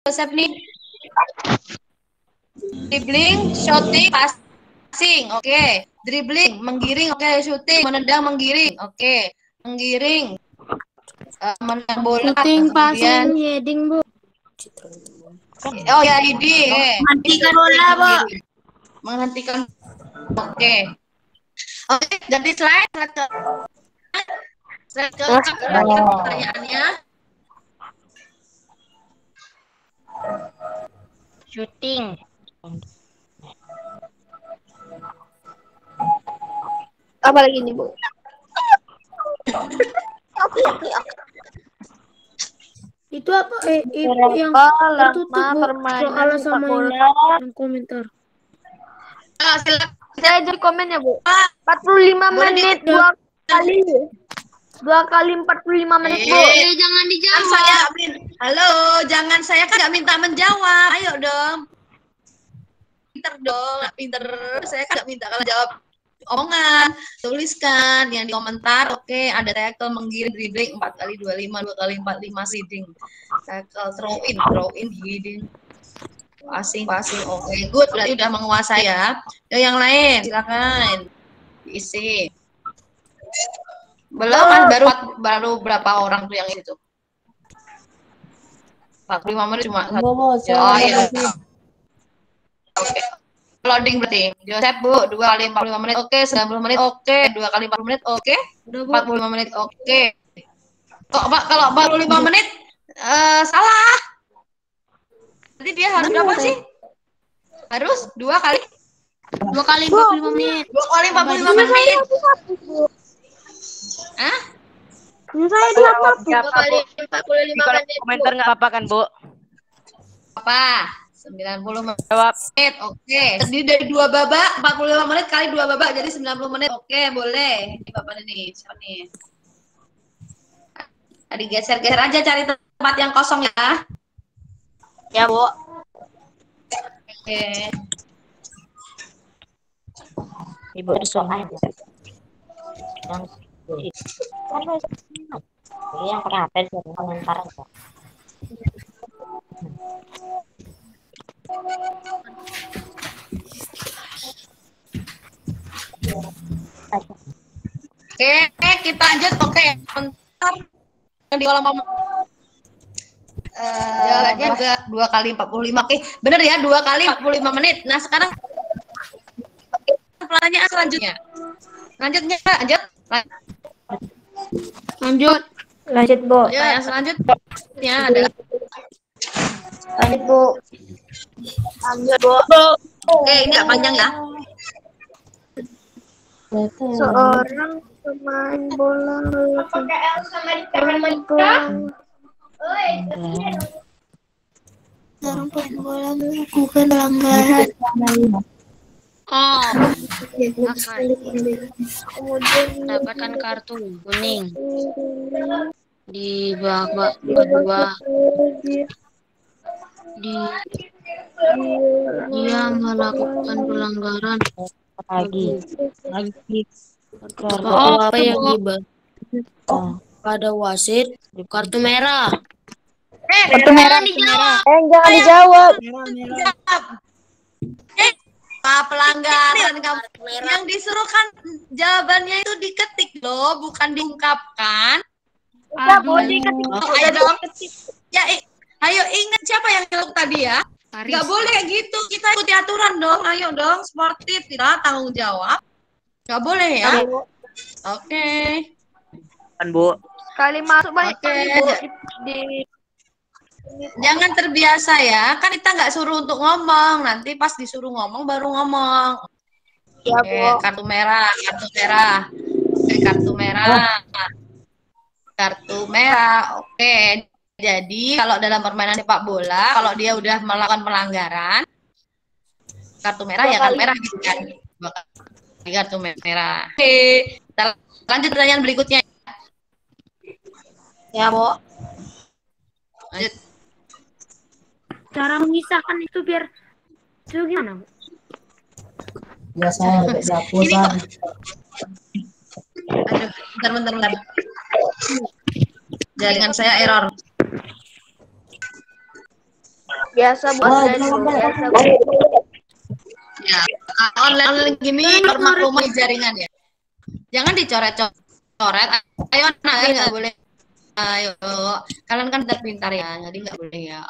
Joseph nih. Dribbling, shooting, passing. Oke. Dribbling, menggiring. Oke. Shooting, menendang, menggiring. Oke. Menggiring. Menendang bola. Shooting, Kemudian passing, heading, Bu. oh ya, heading. Menghentikan bola, Bu. Menghentikan. Oke. Oke, ganti slide. Slide ke pertanyaannya. Shooting. Apa lagi nih, Bu? Itu apa? Yang tertutup, Bu. Soal sama yang komentar. Silakan. Saya jadi komen ya, Bu. 45 menit dua kali. 45 menit, Bu. Jangan dijawab. Saya halo, jangan, saya kan nggak minta menjawab. Ayo dong. Pinter dong, nggak pinter. Saya kan nggak minta kalau jawab omongan, tuliskan yang di komentar. Oke, ada tackle, menggiring, dribbling 4 kali 25, 2 kali 45, leading. Tackle, throw in, heading. Passing. Oke, good. Berarti udah menguasai ya. Yang lain, silakan diisi. Belum, baru berapa orang tuh yang itu? 45 menit cuma. Oh iya. Oke. Loading berarti. Joseph, Bu, 2 kali 45 menit. Oke, 90 menit. Oke, 2 kali 40 menit. Oke. 45 menit. Oke. Kok Pak kalau 45 menit salah. Jadi dia harus berapa sih? Harus 2 kali 45 menit. 2 kali 45 menit. Hah? Saya di laptop. 2 kali 45 menit. Komentar nggak apa-apa kan, Bu? Apa? 90 menit. Jawab. Oke. Terdiri dari 2 babak, 45 menit kali 2 babak jadi 90 menit. Oke, boleh. Ini Bapak nih, siapa nih? Tadi geser-geser aja cari tempat yang kosong ya. Ya, Bu. Oke. Ibu soal yang kenapa sih komentar aja. Oke, kita lanjut. Oke, bentar. Di kolom jawabannya 2 kali 45. Oke, bener ya, 2 kali 45 menit. Nah, sekarang pertanyaan selanjutnya. Lanjut, Bu. Ya, yang selanjutnya adalah Lanjut, Bu. oke, ini nggak panjang ya. Seorang pemain bola melakukan pelanggaran. Kemudian Dapatkan kartu kuning di babak kedua. Dia melakukan pelanggaran lagi. Apa yang gibah pada wasit? Kartu merah. kartu merah. Jangan dijawab. Pelanggaran kamu. Yang disuruh kan jawabannya itu diketik loh, bukan diungkapkan. Ayo dong. Ya, ayo ingat siapa yang nyeluk tadi ya? Nggak boleh gitu. Kita ikuti aturan dong. Ayo dong, sportif kita tanggung jawab. Nggak boleh ya. Oke. Kan, Bu. Sekali masuk banyak Oke. Jangan terbiasa ya. Kan kita nggak suruh untuk ngomong. Nanti pas disuruh ngomong baru ngomong. Ya, Oke, kartu merah. Kartu merah. Oke. Jadi kalau dalam permainan sepak bola, kalau dia udah melakukan pelanggaran, kartu merah ya kartu merah gitu kan. 2 kali kartu merah. Oke. Kita lanjut pertanyaan berikutnya. Ya, Bu. Lanjut. Cara mengisahkan itu biar itu gimana, Bu? Ya saya pakai sapu Aduh, bentar. Jaringan saya error. Biasa Bu, Oh, online jangan Bu. banyak. Biasa Bu. Ya, online gini rumah jaringan ya. Jangan dicoret-coret. Ayo anak ya, nggak boleh. Ayo, kalian kan pintar ya, jadi nggak boleh ya.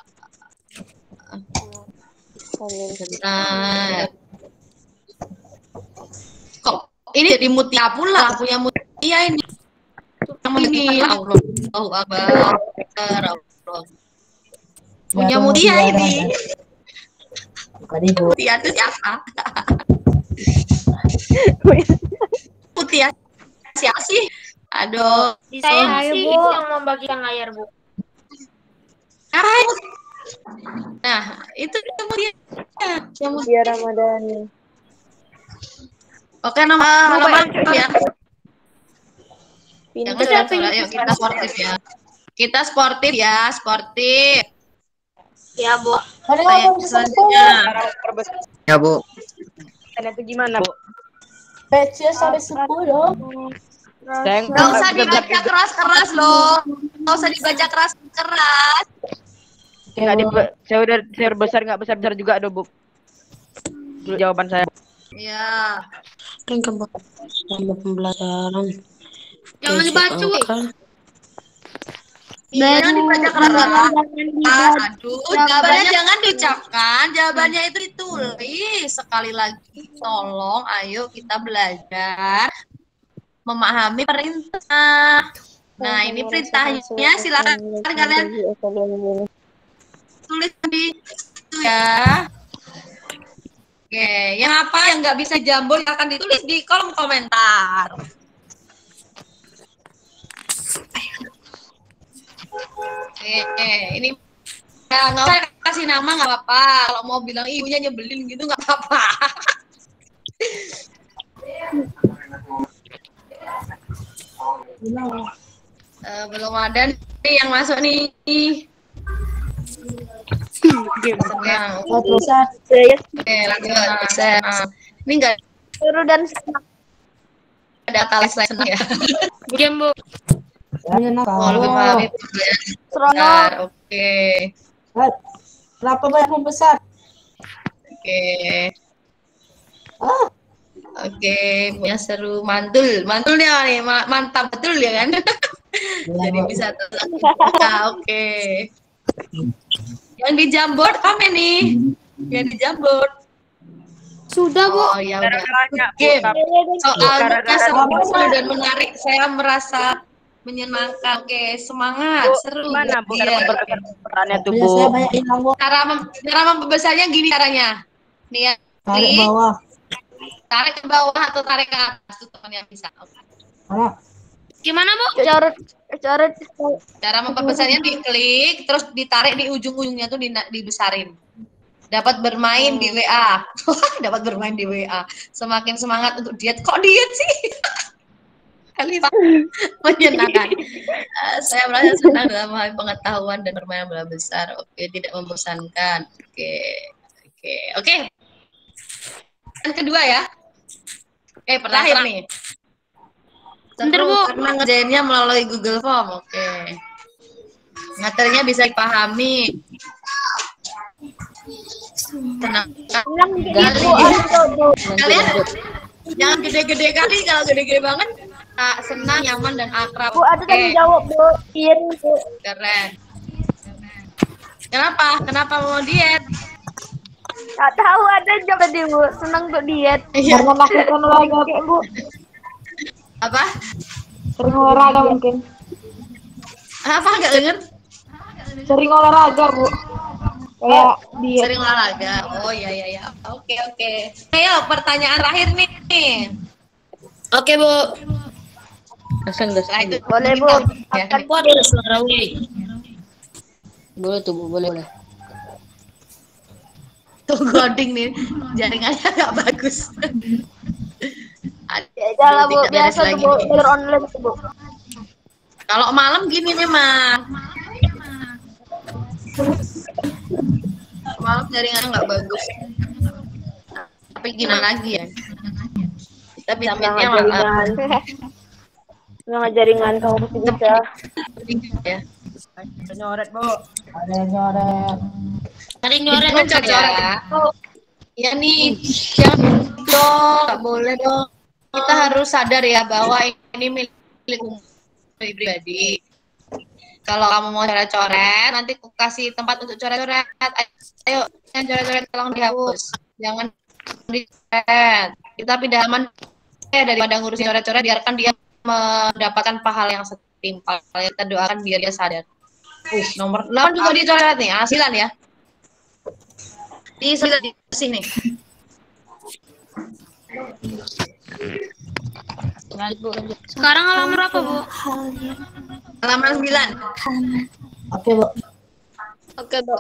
Sebentar. Kok ini jadi mutia pula, punya mutia ini. Ini Allah, Allahu Akbar. Punya mutia ini. Bukan Ibu. Mutia itu siapa? Mutia siapa sih? Aduh. Saya sih yang membagikan layar, Bu. Nah, itu kemudian yang Dia Ramadhani. Oke, nama ya. Pintar. Yuk kita sportif ya. Kita sportif ya, sportif. Ya Bu. Ada apa Selanjutnya. Ya, Bu. Itu gimana Bu? PC sampai 10. Nggak usah dibaca keras-keras loh. Nggak usah dibaca keras-keras. Saya besar nggak besar juga ada, Bu. Jawaban saya. Iya. Kan sama pembelajaran. Jangan dibaca, Bu. Iya, jangan dibaca keras-keras. Aduh, jawabannya jangan diucapkan, jawabannya itu ditulis. Sekali lagi, tolong, ayo kita belajar memahami perintah. Nah, ini perintahnya, silakan kalian tulis di situ ya. Oke, yang apa yang nggak bisa jambon akan ditulis di kolom komentar. Oke, ini ya, nggak usah kasih nama nggak apa-apa. Kalau mau bilang ibunya nyebelin gitu nggak apa-apa. Belum ada nih yang masuk nih. Oke, lanjut. Ini nggak Suruh dan ada kata senang ya. Game, Bu. Oh, lebih paham itu ya. seronok. Oke. Berapa banyak membesar? Oke. Oke, punya seru mantulnya nih mantap betul ya kan? Jadi bisa oke. Yang di Jamboard komen nih. Yang di Jamboard. Sudah, Bu. Oh ya udah. Game. Soalnya seru dan menarik. Saya merasa menyenangkan. Oke, semangat, seru. Mana Bu? Pertanyaannya tuh, Bu. Biasanya banyak hilang, Bu. Cara membesarnya gini caranya. Nih ya. Tarik bawah. Tarik ke bawah atau tarik ke atas tuh teman yang bisa. Mana? Gimana, Bu? Coret. Cara memperbesarnya diklik, terus ditarik di ujung-ujungnya tuh dibesarin. Dapat bermain di WA. Dapat bermain di WA. Semakin semangat untuk diet. Kok diet sih? Kali menyenangkan. Saya merasa senang dalam hal pengetahuan dan bermain bola besar. Oke, tidak membosankan. Oke. Yang kedua ya. Oke, terakhir nih. Bentar, Bu. Karena ngerjainnya melalui Google Form. Oke. Materinya bisa dipahami. Tenang. Kalian jangan gede-gede kali. Kalau gede-gede banget senang, nyaman, dan akrab. Bu, ada tanggung jawab, Bu. Diet, Bu. Keren. Kenapa mau diet? Nggak tahu, ada jawab tadi, Bu. Senang untuk diet. Karena melakukan olahraga, Bu. Apa? Sering olahraga mungkin. Apa? Nggak denger? Sering olahraga, Bu. Kayak diet. Sering olahraga. Oh iya. Oke. Ayo pertanyaan terakhir nih. Oke, Bu. Nah, itu Boleh, Bu. Ya. Aku ada suara W. Boleh tuh, Bu. Boleh. Tuh coding nih. Jaringannya nggak bagus. Ya, jalan, Bu. Tidak beres Biasa tuh, lagi Bu. nih. Belajar online tuh, Bu. Kalau malam gini memang. Malam jaringannya nggak bagus. Tapi gimana lagi ya? Kita bisa meetnya malam. Nggak jaringan kamu pasti bisa. Ya. Nyoret, Bu. Ada yang nyoret. Sering nyoret ya. Ya nih, jangan dong, nggak boleh dong. Kita harus sadar ya bahwa ini milik umum pribadi. Kalau kamu mau coret-coret, nanti aku kasih tempat untuk coret-coret. Ayo, yang coret-coret tolong dihapus. Jangan dicoret. Kita pindah aman daripada ngurusin coret-coret, biarkan dia mendapatkan pahala yang setimpal. Kita doakan biar dia sadar. Nomor 8 juga dicoret nih, asilan ya. Di sini. Sekarang halaman berapa, Bu? Halaman 9. Oke, Bu. Oke, Bu.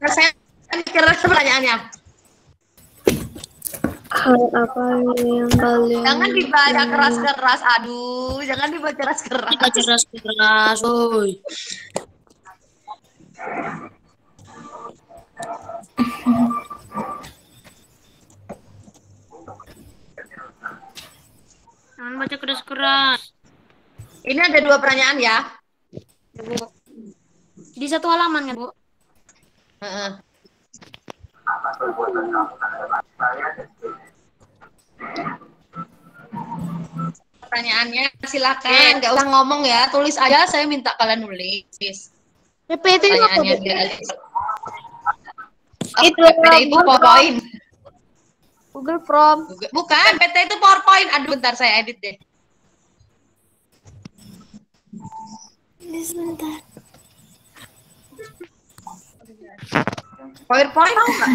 Saya kira pertanyaannya. Hal apa yang kalian Jangan dibaca keras-keras. Aduh, jangan dibaca keras-keras. Keras-keras, oi. Jangan baca keras-keras. Ini ada 2 pertanyaan ya. Di satu halaman kan, Bu? Heeh. Pertanyaannya silakan, nggak usah ngomong ya, tulis aja. Saya minta kalian nulis. PPT itu apa, Bu? Itu PPT itu PowerPoint. Google Form. Bukan, PPT itu PowerPoint. Aduh, bentar saya edit deh. Sebentar. PowerPoint tahu nggak?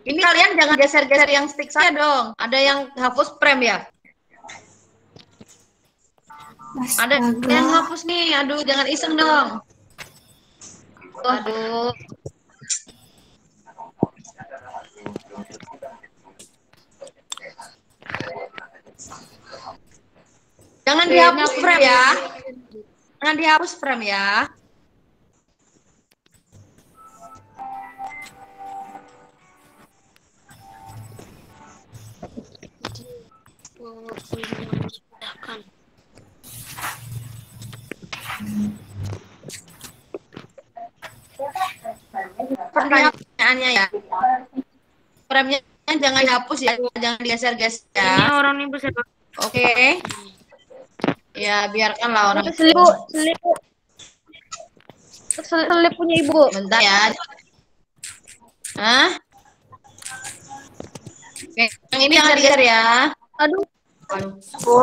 Ini kalian jangan geser-geser yang stick saya dong. Ada yang hapus frame ya? Ada yang hapus nih. Aduh, jangan iseng dong. Aduh. Jangan dihapus frame ya. Jangan dihapus frame ya. Pertanyaannya ya. Frame-nya jangan dihapus ya, jangan digeser-geser ya. Ini orang ini besar. Oke. Ya, biarkanlah orang Selip, Bu. Selip punya Ibu. bentar ya. Hah? Oke, yang ini jangan digeser ya. Aduh,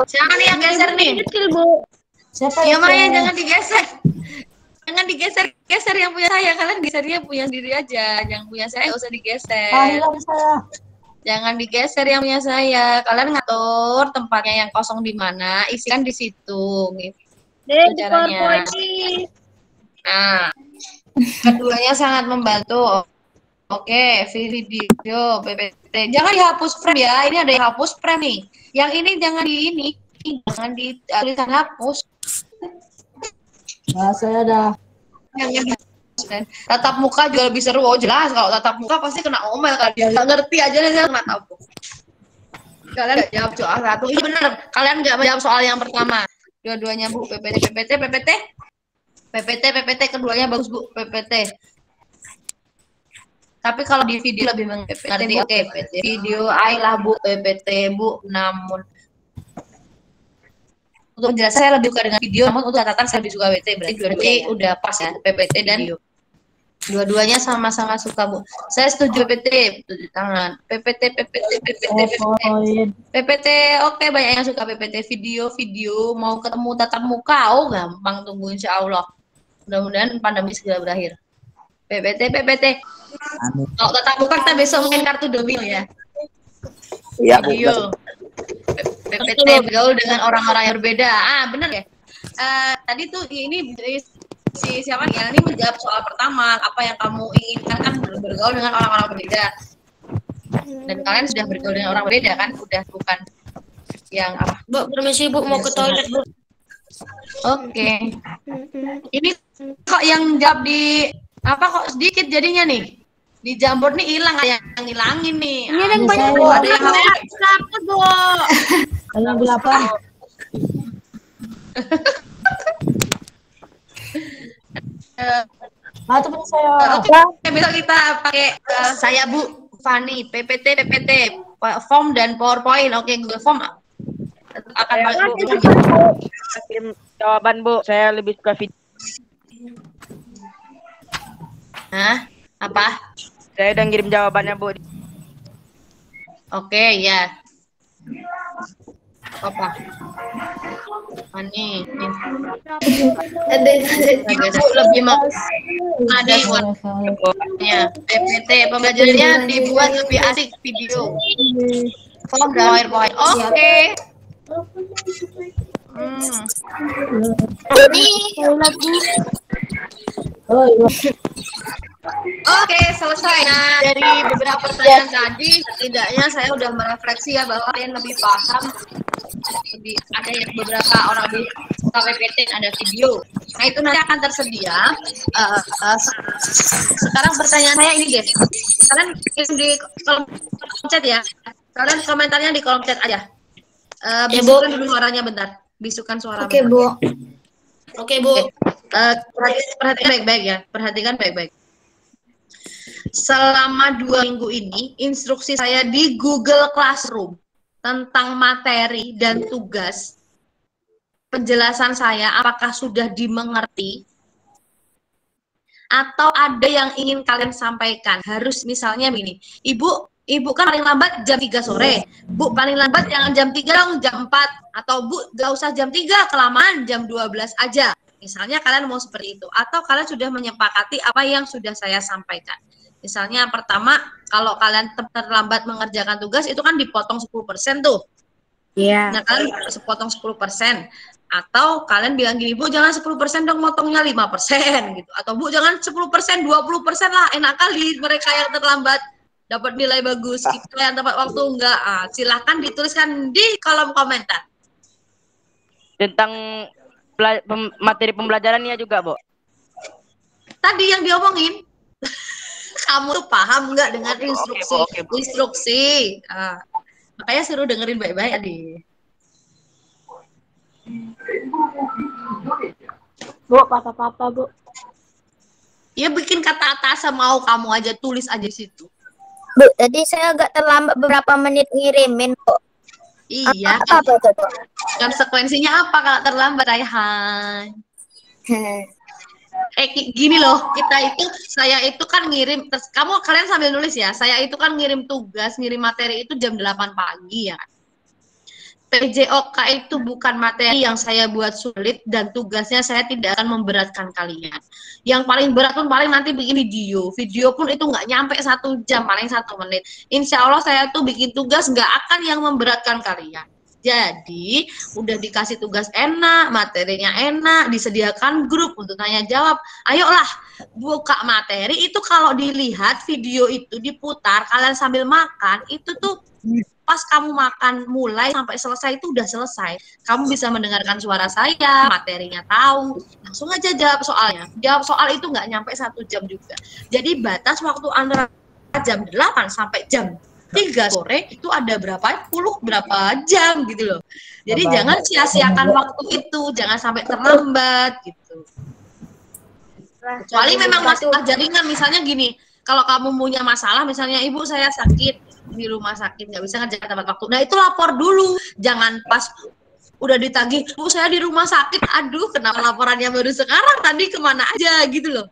Jangan nih yang geser nih. kecil, Bu. Siapa Ya yang Maya, jangan digeser. Jangan digeser-geser yang punya saya. Kalian gesernya punya diri aja. Yang punya saya nggak usah digeser. Panggilan saya. Jangan digeser yang punya saya. Kalian ngatur tempatnya yang kosong di mana, isikan di situ. Gitu. Deh, Caranya. PowerPoint ini. Nah, keduanya sangat membantu. Oke, video, PPT. Jangan dihapus frame ya. Ini ada yang hapus frame nih. Yang ini jangan di ini. Jangan di tulisan hapus. Nah, saya ada. Yang dihapus frame. Tatap muka juga lebih seru. Oh, jelas kalau tatap muka pasti kena omel kan. Dia nggak ngerti aja nih saya kena tahu. Kalian nggak jawab soal satu. Ini benar. Kalian nggak menjawab soal yang pertama. Dua-duanya Bu, PPT, keduanya bagus Bu, PPT. Tapi kalau di video lebih mengerti. Oke, video lah Bu, PPT Bu, namun untuk penjelasan saya lebih suka dengan video, namun untuk catatan saya lebih suka PPT. Berarti udah pas ya, PPT dan video. Dua-duanya sama-sama suka Bu. Saya setuju PPT, tujuh tangan. PPT. PPT, oke, banyak yang suka PPT. Video, mau ketemu tatap muka, oh gampang, tunggu insya Allah. Mudah-mudahan pandemi segera berakhir. PPT. Kalau tatap muka kita besok main kartu domino ya. Iya, Bu. Video. PPT bergaul dengan orang-orang yang berbeda. Benar ya. Tadi tuh ini si siapa nih? Ini menjawab soal pertama. Apa yang kamu inginkan kan bergaul dengan orang-orang berbeda. Dan kalian sudah bergaul dengan orang berbeda kan? Udah bukan yang apa? Bu, permisi Bu, mau ke toilet Bu. Oke. Ini kok yang jawab di apa kok sedikit jadinya nih? Di Jamboard nih hilang, yang ngilangin nih. Ini ada yang banyak Bu. ada yang siapa, Bu? Yang 8. Nah, itu punya saya. Oke, besok kita pakai saya Bu Fani, PPT, form dan PowerPoint. Oke, Google Form akan kirim jawaban Bu. Saya lebih suka video. Hah? Apa? Saya udah ngirim jawabannya Bu. Oke, ya. Apa? Ini. Lebih ada ya. PPT pembelajarannya dibuat lebih asik video. Form dan PowerPoint. Oke. Oke, selesai. Nah, dari beberapa pertanyaan tadi, setidaknya saya udah merefleksi ya bahwa kalian lebih paham. Ada yang beberapa orang di PPT ada video. Nah, itu nanti akan tersedia. Sekarang pertanyaan saya ini, guys. Kalian di kolom chat ya. Kalian komentarnya di kolom chat aja. Bisukan dulu suaranya bentar. Bisukan suara. Oke, Bu. Oke, Bu. Perhatikan baik-baik ya. Perhatikan baik-baik. Selama 2 minggu ini, instruksi saya di Google Classroom tentang materi dan tugas, penjelasan saya apakah sudah dimengerti atau ada yang ingin kalian sampaikan. Harus misalnya begini, Ibu kan paling lambat jam 3 sore, Bu paling lambat jangan jam 3 dong, jam 4, atau Bu gak usah jam 3, kelamaan jam 12 aja. Misalnya kalian mau seperti itu, atau kalian sudah menyepakati apa yang sudah saya sampaikan. Misalnya pertama, kalau kalian terlambat mengerjakan tugas, itu kan dipotong 10% tuh. Iya. Nah, kalian sepotong 10%. Atau kalian bilang gini, Bu, jangan 10% dong, motongnya 5% gitu. Atau Bu, jangan 10%, 20% lah, enak kali mereka yang terlambat dapat nilai bagus, kita yang tepat waktu enggak. Silahkan dituliskan di kolom komentar. Tentang materi pembelajarannya juga, Bu. Tadi yang diomongin. Kamu tuh paham nggak dengan instruksi? Oke, Bu. Instruksi. Makanya suruh dengerin baik-baik, Adi. Bu, kata-kata, Bu. Ya bikin kata atas mau kamu aja, tulis aja di situ. Bu, tadi saya agak terlambat beberapa menit ngirimin, Bu. Iya. Apa tuh, Bu? Konsekuensinya apa kalau terlambat, Raihan? Gini loh, saya itu kan ngirim, kalian sambil nulis ya, saya itu kan ngirim tugas, ngirim materi itu jam 8 pagi ya. PJOK itu bukan materi yang saya buat sulit dan tugasnya saya tidak akan memberatkan kalian. Yang paling berat pun paling nanti bikin video pun itu nggak nyampe 1 jam, paling 1 menit. Insya Allah saya tuh bikin tugas nggak akan yang memberatkan kalian. Jadi udah dikasih tugas enak, materinya enak, disediakan grup untuk tanya jawab. Ayolah buka materi itu, kalau dilihat video itu diputar kalian sambil makan, itu tuh pas kamu makan mulai sampai selesai itu udah selesai. Kamu bisa mendengarkan suara saya, materinya tahu, langsung aja jawab soalnya. Jawab soal itu nggak nyampe 1 jam juga. Jadi batas waktu antara jam 8 sampai jam 3 sore itu ada berapa jam gitu loh. Jadi jangan sia-siakan waktu itu, jangan sampai terlambat gitu. Kecuali memang masalah jaringan, misalnya gini, kalau kamu punya masalah, misalnya ibu saya sakit di rumah sakit nggak bisa ngerjakan tepat waktu, nah itu lapor dulu, jangan pas udah ditagih, Bu saya di rumah sakit, aduh kenapa laporannya baru sekarang, tadi kemana aja gitu loh.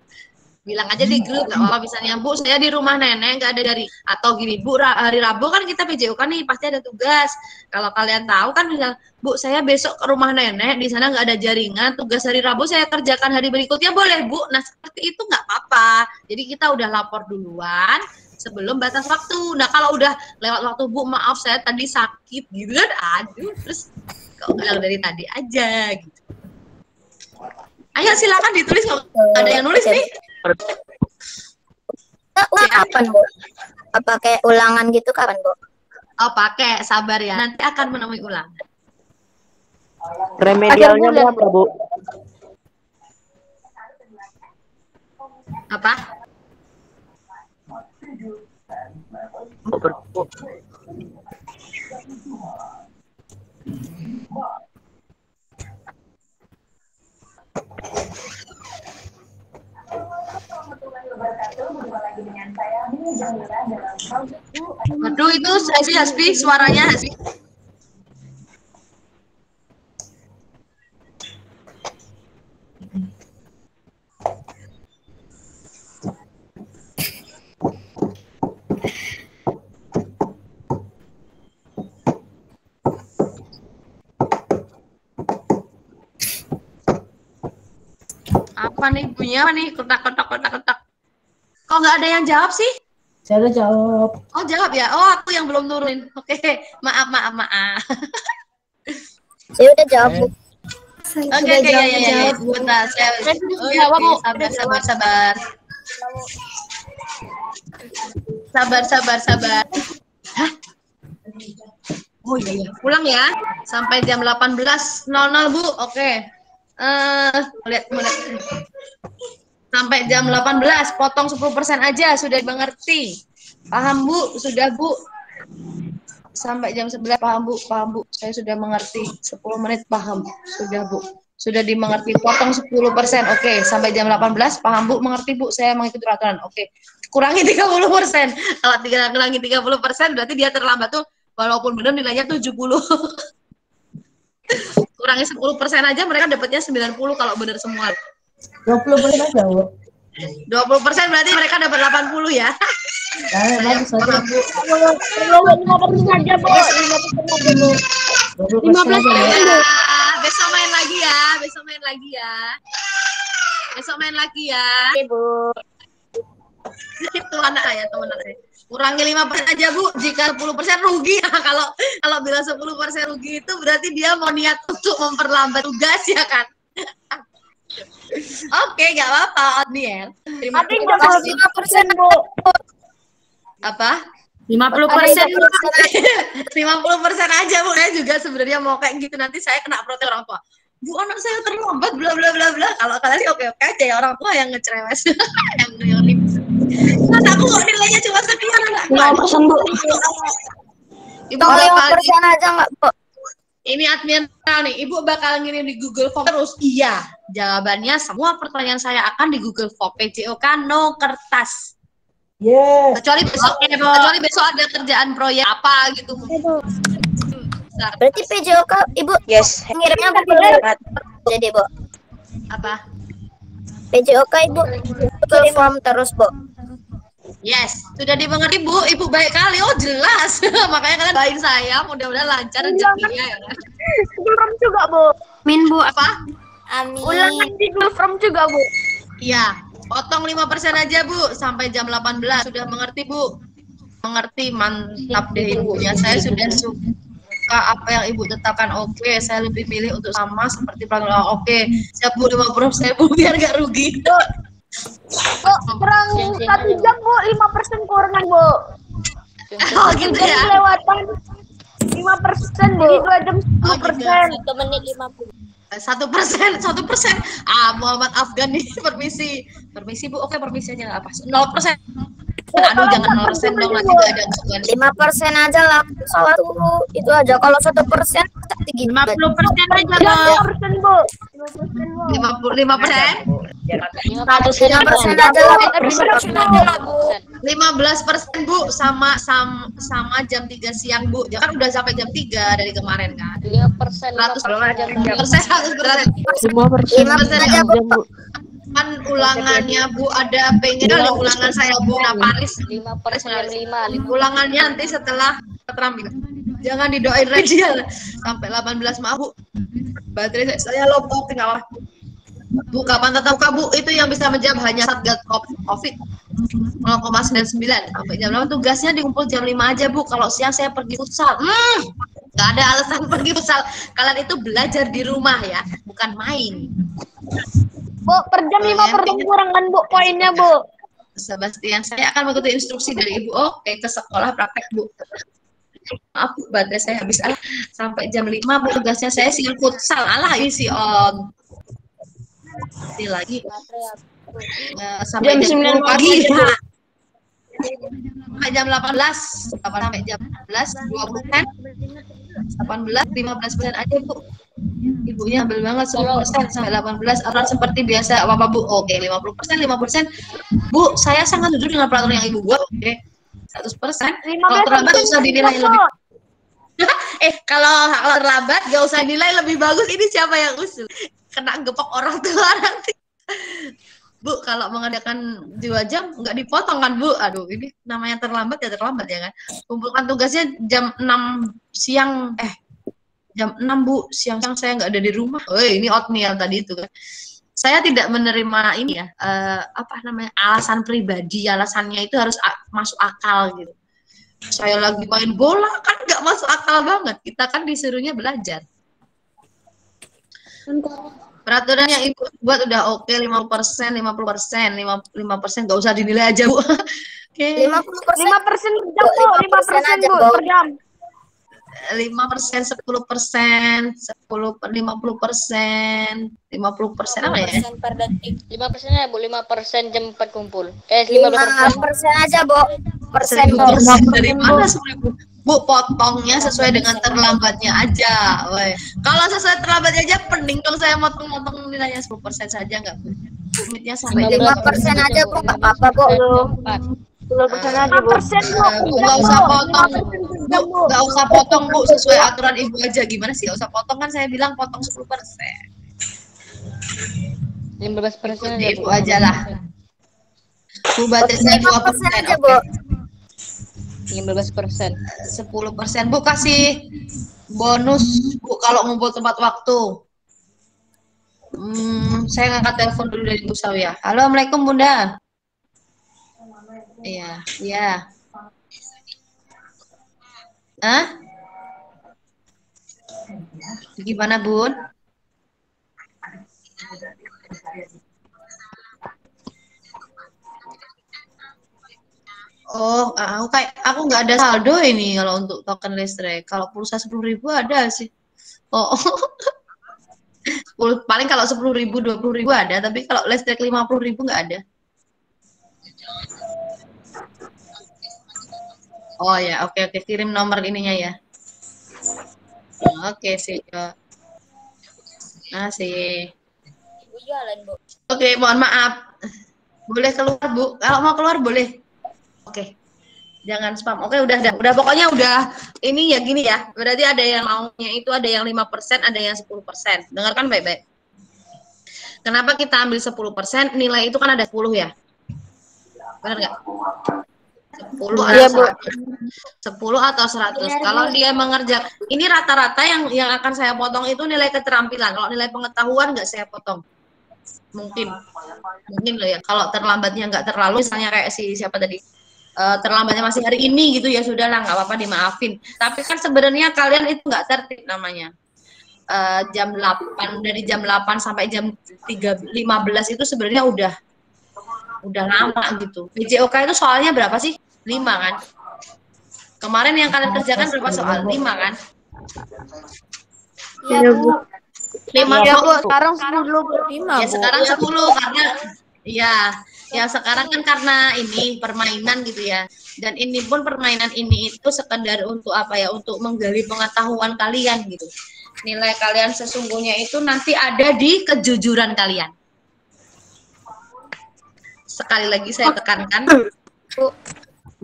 Bilang aja di grup, nggak apa-apa, misalnya Bu saya di rumah nenek nggak ada dari, atau gini Bu hari Rabu kan kita PJO kan nih pasti ada tugas, kalau kalian tahu kan misal Bu saya besok ke rumah nenek di sana nggak ada jaringan, tugas hari Rabu saya kerjakan hari berikutnya, boleh Bu. Nah seperti itu nggak apa-apa, jadi kita udah lapor duluan sebelum batas waktu. Nah kalau udah lewat waktu, Bu maaf saya tadi sakit gitu kan, aduh terus kok bilang dari tadi aja gitu. Ayo silakan ditulis, kalau ada yang nulis nih. Kapan, Bu? Pakai ulangan gitu kapan, Bu? Oh pakai, sabar ya, nanti akan menemui ulangan. Remedialnya berapa, Bu? Apa? Aduh, itu Hasbi, suaranya Hasbi. Apa nih bunyinya? Apa nih? Kotak. Kok nggak ada yang jawab sih? Saya udah jawab. Oh, jawab ya. Oh, aku yang belum turunin. Oke, maaf. Saya udah jawab, Bu. Oke, ya. Bentar, saya jawab, Bu. Sabar. Hah? Oh iya. Pulang ya. Sampai jam 18.00, Bu. Oke. Lihat. Sampai jam 18, potong 10% aja, sudah dimengerti. Paham, Bu? Sudah, Bu? Sampai jam 11, paham, Bu? Saya sudah mengerti. 10 menit, paham. Sudah, Bu. Sudah dimengerti, potong 10%. Oke, sampai jam 18, paham, Bu? Mengerti, Bu? Saya mengikuti peraturan. Oke. Kurangi 30%. Kalau kurangi 30%, berarti dia terlambat tuh, walaupun benar nilainya 70. Kurangi 10% aja, mereka dapatnya 90 kalau benar semua. 20% aja, Bu. 20% berarti mereka dapat 80 ya. Nah, bagus aja. 5% aja, Bu. 20% aja, Bu. Besok main lagi ya. Bu. Itu anak saya, teman saya. Kurangi 5% aja, Bu. Jika 10% rugi ya. Kalau bilang 10% rugi itu berarti dia mau niat untuk memperlambat tugas ya kan. Oke, nggak apa-apa, Odniel. Terima kasih. 5%, Bu. Apa? 50%. 50% aja, Bu. Saya juga sebenarnya mau kayak gitu, nanti saya kena protes orang tua. Bu, anak saya terlambat, bla bla bla bla. Kalau kalian sih oke aja ya, orang tua yang ngecerewes. yang ribet. Anakku kok nilainya cuma sekian, anak. 5%, Bu. Ibu 5% aja nggak, Bu? Ini admin nih, Ibu bakal ngirim di Google Form terus? Iya, jawabannya semua pertanyaan saya akan di Google Form. PJOK no kertas. Yes. Kecuali besok ada kerjaan proyek apa gitu. Berarti PJOK, Ibu, Yes. ngirimnya Google jadi, Bu. Apa? PJOK, Ibu, Google Form terus, Bu. Yes, sudah dimengerti, Bu. Ibu baik kali. Oh, jelas. Makanya kalian baik saya. Mudah-mudahan lancar rezekinya ya. Form juga, Bu. Min, Bu. Apa? Amin. Ulangan di Google Form juga, Bu. Iya. Potong 5% aja, Bu. Sampai jam 18. Sudah mengerti, Bu? Mengerti. Mantap deh, Ibunya. Saya sudah suka apa yang Ibu tetapkan. Oke, saya lebih milih untuk sama seperti pelanggan. Oke, siap, Bu. 50%, Bu. Biar nggak rugi. Kurang 1 jam, Bu. 5% kurangan, Bu. Oh, gitu ya. Kelewatan 5%, Bu. 2 jam 10%. 1 menit 50. 1%. Muhammad Afgan nih. Permisi, Bu. Oke, permisi aja nggak apa. 0%. Aduh, jangan 0% dong, nanti nggak ada asuhan. 5% aja lah. Salah dulu. Itu aja. Kalau 1% tinggi. 50% aja, Bu. 5%, Bu. 5%. 5% aja lah. 15%, Bu, sama jam 3 siang, Bu. Ya kan udah sampai jam 3 dari kemarin kan. 100% aja, Bu. Kan ulangannya, Bu, ada pengen kali ulangan saya, Bu. Nah, Paris 5%. Ulangannya nanti setelah keterampilan. Jangan didoain Radial sampai 18, maaf, Bu. Baterai saya low, tinggal apa? Bu, kapan tetap buka, Bu? Itu yang bisa menjawab hanya Satgas Covid 0,99 sampai jam 8. Tugasnya dikumpul jam 5 aja, Bu. Kalau siang saya pergi futsal. Nggak ada alasan pergi futsal. Kalian itu belajar di rumah ya, bukan main. Bu, per jam 5% kurangan, Bu, poinnya, Bu. Sebastian, saya akan mengikuti instruksi dari Ibu. Oke, ke sekolah praktek, Bu. Maaf, Bu, baterai saya habis. Sampai jam 5, Bu, tugasnya saya sih futsal. Alah, isi on. Lagi sampai jam 9 pagi. Sampai jam 18. Sampai jam 11, 20%. 18, 15% aja, Bu. Ibunya ambil banget 10% sampai 18 orang seperti biasa apa Bu? Oke, 50%, 5%. Bu, saya sangat jujur dengan peraturan yang Ibu buat. Oke. 100%. Kalau terlambat gak usah dinilai lebih. Kalau terlambat gak usah dinilai lebih bagus. Ini siapa yang usul? Kena gepok orang tua nanti. Bu, kalau mengadakan 2 jam nggak dipotong kan Bu? Aduh, ini namanya terlambat ya kan. Kumpulkan tugasnya jam 6 siang. Jam 6 Bu, siang-siang saya nggak ada di rumah. Oh, ini oatmeal tadi itu kan. Saya tidak menerima ini ya, alasan pribadi, alasannya itu harus masuk akal gitu. Saya lagi main bola, kan nggak masuk akal banget. Kita kan disuruhnya belajar. Peraturan yang Ibu buat udah oke, 50%, 5% nggak usah dinilai aja Bu. Oke. 5% 5% per jam, Bu. 5% Bu, per jam. 5%, 10%, 50%, 50% apa ya? 5% per detik. 5% ya, Bu. 5% jam 4 kumpul. 5% aja, Bu. Persen, Bu. Dari mana 10.000? Bu, potongnya sesuai dengan terlambatnya aja. Woy. Kalau sesuai terlambatnya aja, pening dong saya motong-motong nilainya 10% saja nggak Bu. Limitnya sampai 5% aja, Bu. Nggak apa-apa, Bu. 10% aja, Bu. Nggak usah potong. Bu, nggak usah potong Bu, sesuai aturan Ibu aja. Gimana sih? Nggak usah potong kan saya bilang potong 10%. 15% aja, Ibu aja lah. Bu, batasnya 5% aja, 2%. Bu. 15%. 10%. Bu, kasih bonus Bu kalau ngumpul tepat waktu. Saya ngangkat telepon dulu dari Bu Sawia. Halo, Assalamualaikum Bunda. Iya, iya. Gimana, Bun? Oh, aku nggak ada saldo ini kalau untuk token listrik. Kalau pulsa 10.000 ada sih. Oh, paling kalau 10.000, 20.000 ada, tapi kalau listrik 50.000 nggak ada. Oh ya, oke, kirim nomor ininya ya. Oke sih. Sih. Ibu jualan, Bu. Oke, mohon maaf. Boleh keluar, Bu. Kalau mau keluar boleh. Oke. Jangan spam. Oke, udah pokoknya udah ini ya gini ya. Berarti ada yang maunya itu ada yang 5%, ada yang 10%. Dengarkan baik-baik. Kenapa kita ambil 10%? Nilai itu kan ada 10 ya. Benar nggak? 10 atau 100. 10 atau 100. Kalau dia mengerjakan, ini rata-rata yang akan saya potong itu nilai keterampilan. Kalau nilai pengetahuan nggak saya potong. Mungkin loh ya. Kalau terlambatnya nggak terlalu, misalnya kayak siapa tadi, terlambatnya masih hari ini gitu ya sudah lah, nggak apa-apa dimaafin. Tapi kan sebenarnya kalian itu nggak tertib namanya. Jam 8 dari jam 8 sampai jam 3.15 itu sebenarnya udah lama gitu. PJOK itu soalnya berapa sih? 5 kan? Kemarin yang kalian kerjakan berapa soal? 5 kan? Iya, Bu. 5 Ya, Bu. Bu. Sekarang 10. Ya sekarang 10 karena ya sekarang kan karena ini permainan gitu ya. Dan ini pun permainan ini itu sekedar untuk apa ya? Untuk menggali pengetahuan kalian gitu. Nilai kalian sesungguhnya itu nanti ada di kejujuran kalian. Sekali lagi saya tekankan, Bu,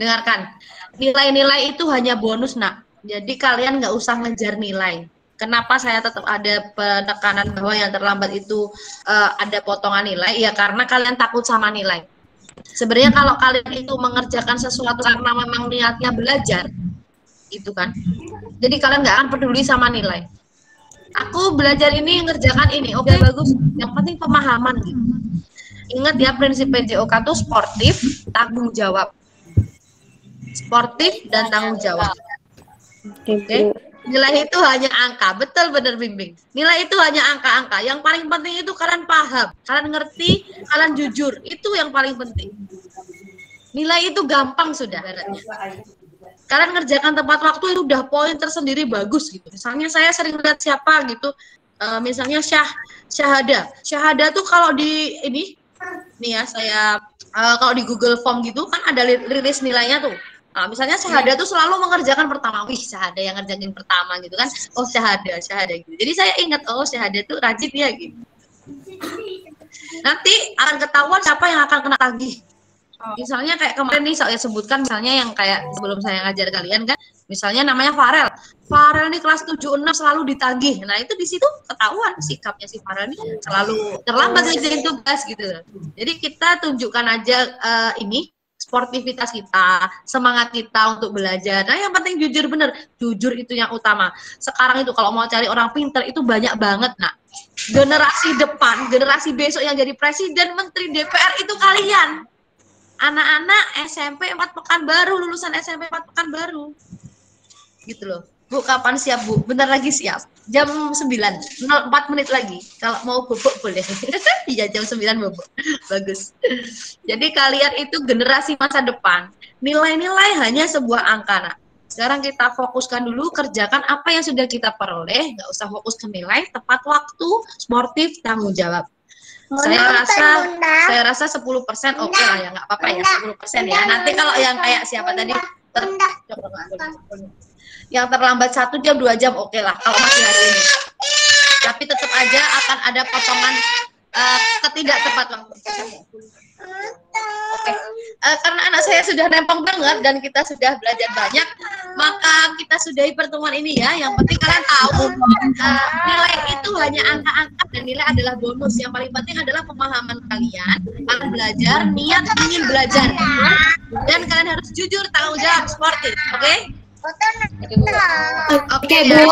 dengarkan. Nilai-nilai itu hanya bonus, Nak. Jadi kalian nggak usah ngejar nilai. Kenapa saya tetap ada penekanan bahwa yang terlambat itu ada potongan nilai? Ya karena kalian takut sama nilai. Sebenarnya kalau kalian itu mengerjakan sesuatu karena memang niatnya belajar, itu kan. Jadi kalian nggak akan peduli sama nilai. Aku belajar ini, ngerjakan ini, oke bagus. Yang penting pemahaman gitu. Ingat ya, prinsip PJOK itu sportif, tanggung jawab. Sportif dan tanggung jawab. Oke. Nilai itu hanya angka, betul benar bimbing. Nilai itu hanya angka-angka. Yang paling penting itu kalian paham, kalian ngerti, kalian jujur. Itu yang paling penting. Nilai itu gampang sudah. Kalian ngerjakan tepat waktu itu udah poin tersendiri bagus gitu. Misalnya saya sering lihat siapa gitu, misalnya Syahada tuh kalau di ini nih ya saya kalau di Google Form gitu kan ada rilis nilainya tuh. Nah, misalnya Syahada tuh selalu mengerjakan pertama. Wih, Syahada yang ngerjain pertama gitu kan. Oh, Syahada gitu. Jadi saya ingat, oh Syahada tuh rajin ya gitu. Nanti akan ketahuan siapa yang akan kena tagih. Misalnya kayak kemarin nih saya sebutkan misalnya yang kayak sebelum saya ngajar kalian kan, misalnya namanya Farel. Farel nih kelas 7-6 selalu ditagih. Nah, itu di situ ketahuan sikapnya si Farel nih selalu terlambat ngerjain tugas gitu. Jadi kita tunjukkan aja ini sportivitas kita, semangat kita untuk belajar. Nah, yang penting jujur bener. Jujur itu yang utama. Sekarang itu kalau mau cari orang pinter itu banyak banget. Nah, generasi depan, generasi besok yang jadi presiden, menteri, DPR itu kalian. Anak-anak SMP 4 pekan baru, lulusan SMP 4 pekan baru. Gitu loh. Bu, kapan siap, Bu? Bentar lagi siap. Jam 9, 4 menit lagi. Kalau mau bobok boleh. Iya, jam 9 bobok. Bagus. Jadi kalian itu generasi masa depan. Nilai-nilai hanya sebuah angka. Nah, sekarang kita fokuskan dulu, kerjakan apa yang sudah kita peroleh. Nggak usah fokus ke nilai, tepat waktu, sportif, tanggung jawab. Saya rasa 10% oke lah ya, nggak apa-apa ya 10% ya. Nanti kalau yang kayak siapa tadi yang terlambat 1 jam 2 jam oke lah kalau masih hari ini. Tapi tetap aja akan ada potongan ketidak tepat waktu. Oke. Karena anak saya sudah nempel banget dan kita sudah belajar banyak, maka kita sudahi pertemuan ini ya. Yang penting kalian tahu nilai itu hanya angka-angka dan nilai adalah bonus. Yang paling penting adalah pemahaman kalian, kalian belajar, niat ingin belajar, dan kalian harus jujur, tanggung jawab, sportif, oke? Oke, Bu.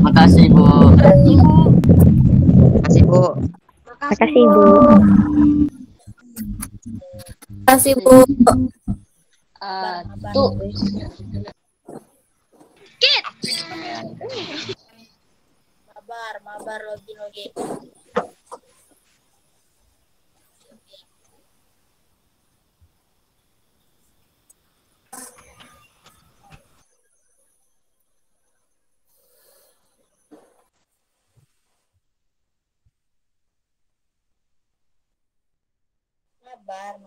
Makasih, Bu. Makasih, Bu. Makasih, Bu. Tuh. Mabar login. Mabar.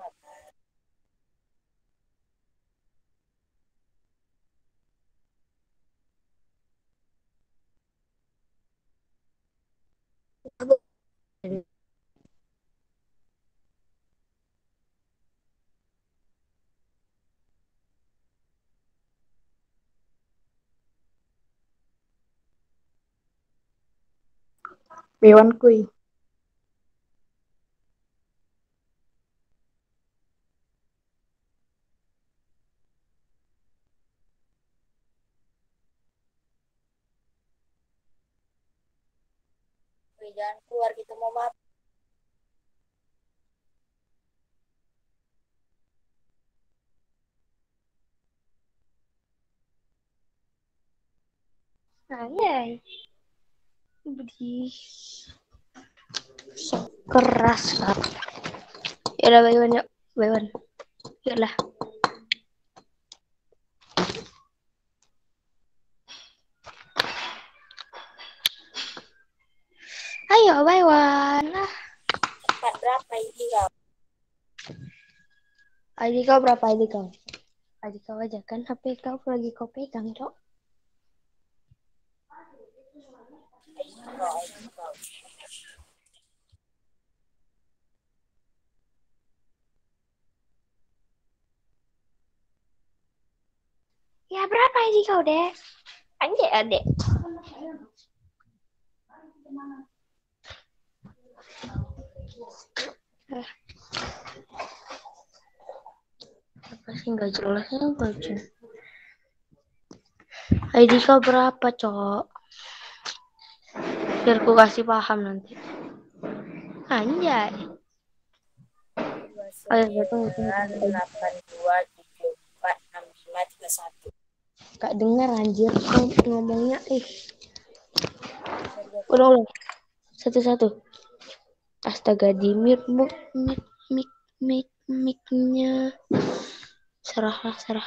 Bewan kuy. Jangan keluar, kita mau maaf. Ayai. Beri keras lah. Ya udah Baywan yuk, Baywan. Yuklah. Ayo Baywan lah. Berapa ID kau? ID kau berapa ID kau? ID kau aja kan HP kau lagi kau pegang, Cok. Ya berapa ID kau, Dek? Anjay, Adek. Apa sih nggak jelasnya baca? ID kau berapa, Cok? Biar ku kasih paham nanti. Anjay. 8274653 1. Gak dengar anjir ngomongnya. Udah. Satu-satu. Astaga, di mute mic-nya. Serah.